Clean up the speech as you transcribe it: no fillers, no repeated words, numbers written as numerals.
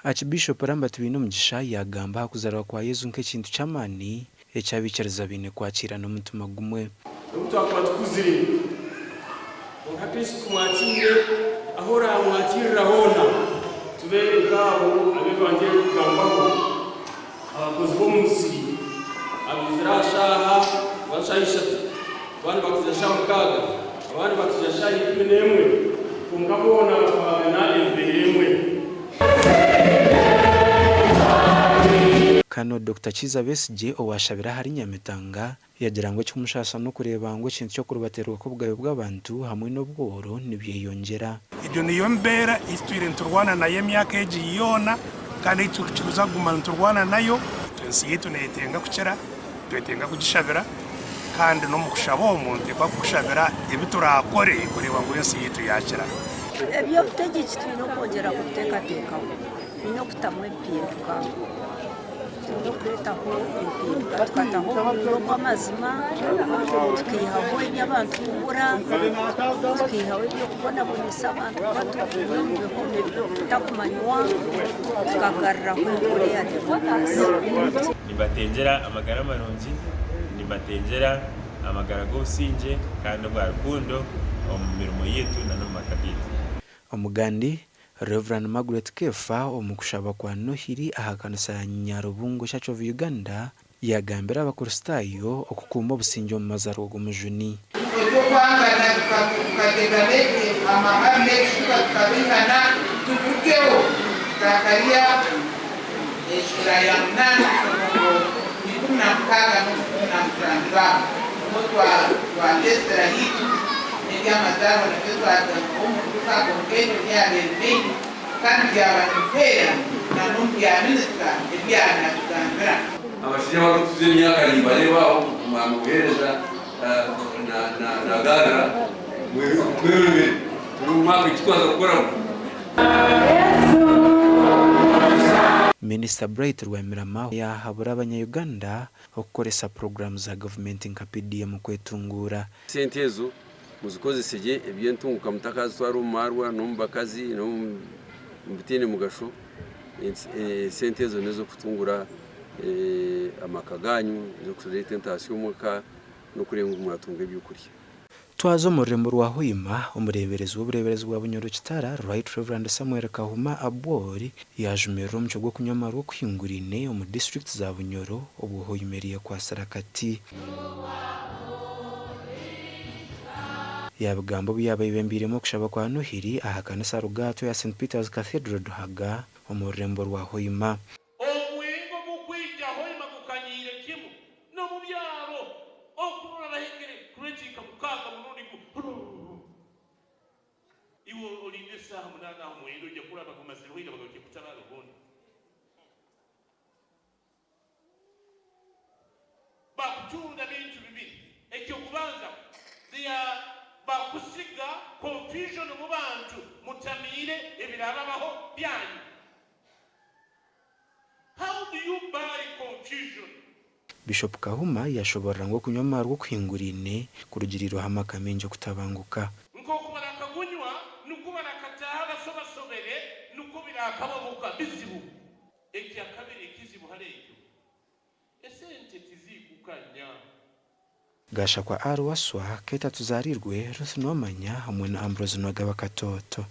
Archbishop Rambati Mugisha yagamba hakuzarwa kwa Yesu nk'ekintu cy'amani ecyabikiriza bine kwakira n'umutima gumwe. Tukuzire nka Kristo kumwakire ahora amwakirira hona tubere ngabo abivangeli kugambaho abakozi bo munsi abizirashaha bashayishatu abantu bakuzasha mukaga abantu bakuzasha ikinemwe kungabona bakabana emberemwe. Kano Dr. Kizza Besigye owashabira ahari Nyamitanga yagirango cy'umushasa no kureba ngo ikintu cyo kurubaterwa ko bwayo bw'abantu hamwe n'ubworo nibyeyongera. Ibyo niyo mbera istwire nturwana nayo myaka yona kandi tukiruza gumana turwana nayo tensi yitu netenga kucera twetenga kugishabira kandi no mukushabo umuntu kwa kushabira ibiturakore kureba ngo yensi yitu yakira. Ebyo butegeki twino kongera gutekateka no kutamwe pinduka no kwetaho impinduka tukataho urugo amazima tukihaho iby'abantu kubura tukihaho ibyo kubona bonesa abantu batuvuye mu bihome tutakumanywa tukagarraho inkore ya demokarasi. Nibatengera amagara maronji nibatengera amagara gosinje kandi bwa rukundo mu mirimo yetu na no makabiti. Omugandi Reverend Margaret Kefa omukushaba kwa Nohiri ahakanisa ya Nyarubungo Church of Uganda yagambira abakristayo okukumba obusinjo mu mazaro g'omujuni. Kwangana tukateganeke amahame tukabihana tuvugeho Zakaria eshura ya munani nikuna mkaga na mtandwa motwa wa Esther hitu ndia mazaro na peso atakuka kongeno ya leni kandi yabanipera na numbi ya minister ebya na tutambira abashije bakutuze myaka libale baho kumwamuhereza na gara mwewe rumaka kitwaza gukora. Minister Bright Rwemirama yahabura abanyayuganda okukoresa program za government nka PDM mu kwetungura sentezo muzikozeseye ebyentunguka mutakazi twari umarwa n'umbakazi no mbitine mugasho sentezo nezo kutungura amakaganyu zo kureta tentation muka no kurenga umwatunga by'ukurya. Twazo mu rurembo rwa Hoima umureberezi w'ubureberezi bwa Bunyoro Kitara Right Reverend Samuel Kahuma Abori yajumira mu cyo gwo kunyamara kwingurine mu district za Bunyoro obuhoyimeriye kwa Sarakati. Yabigambo byabayibembiremo kushaba kwa Nohiri ahakanisa rugato ya St Peter's Cathedral Duhaga mu rurembo rwa Hoima. Omwingo mukwija Hoima kukanyire kimu no mu byaro okurura bahengere kuretika mukaga murundi iwo olinde saha munana omwendo je kuraba ku maseruida bagoke kutabalo bondi bakutunda bintu bibiri ekyo kubanza dia bakusiga confusion mu bantu mutamire ebirabaho byanyu. How do you buy confusion? Bishop Kahuma yashobora ngo kunyamara rwo kwingurine kurugiriro hamakamenje kutabanguka. Nko kubara kagunywa nukubara kataha basobasobere nukubira akababuka bizibu. Eki akabiri kizibu hareyo. Esente tizikukanya. Gasha kwa Arwaswa keta tuzarirwe Ruth Nomanya hamwe na Ambrose Nwagaba Katoto.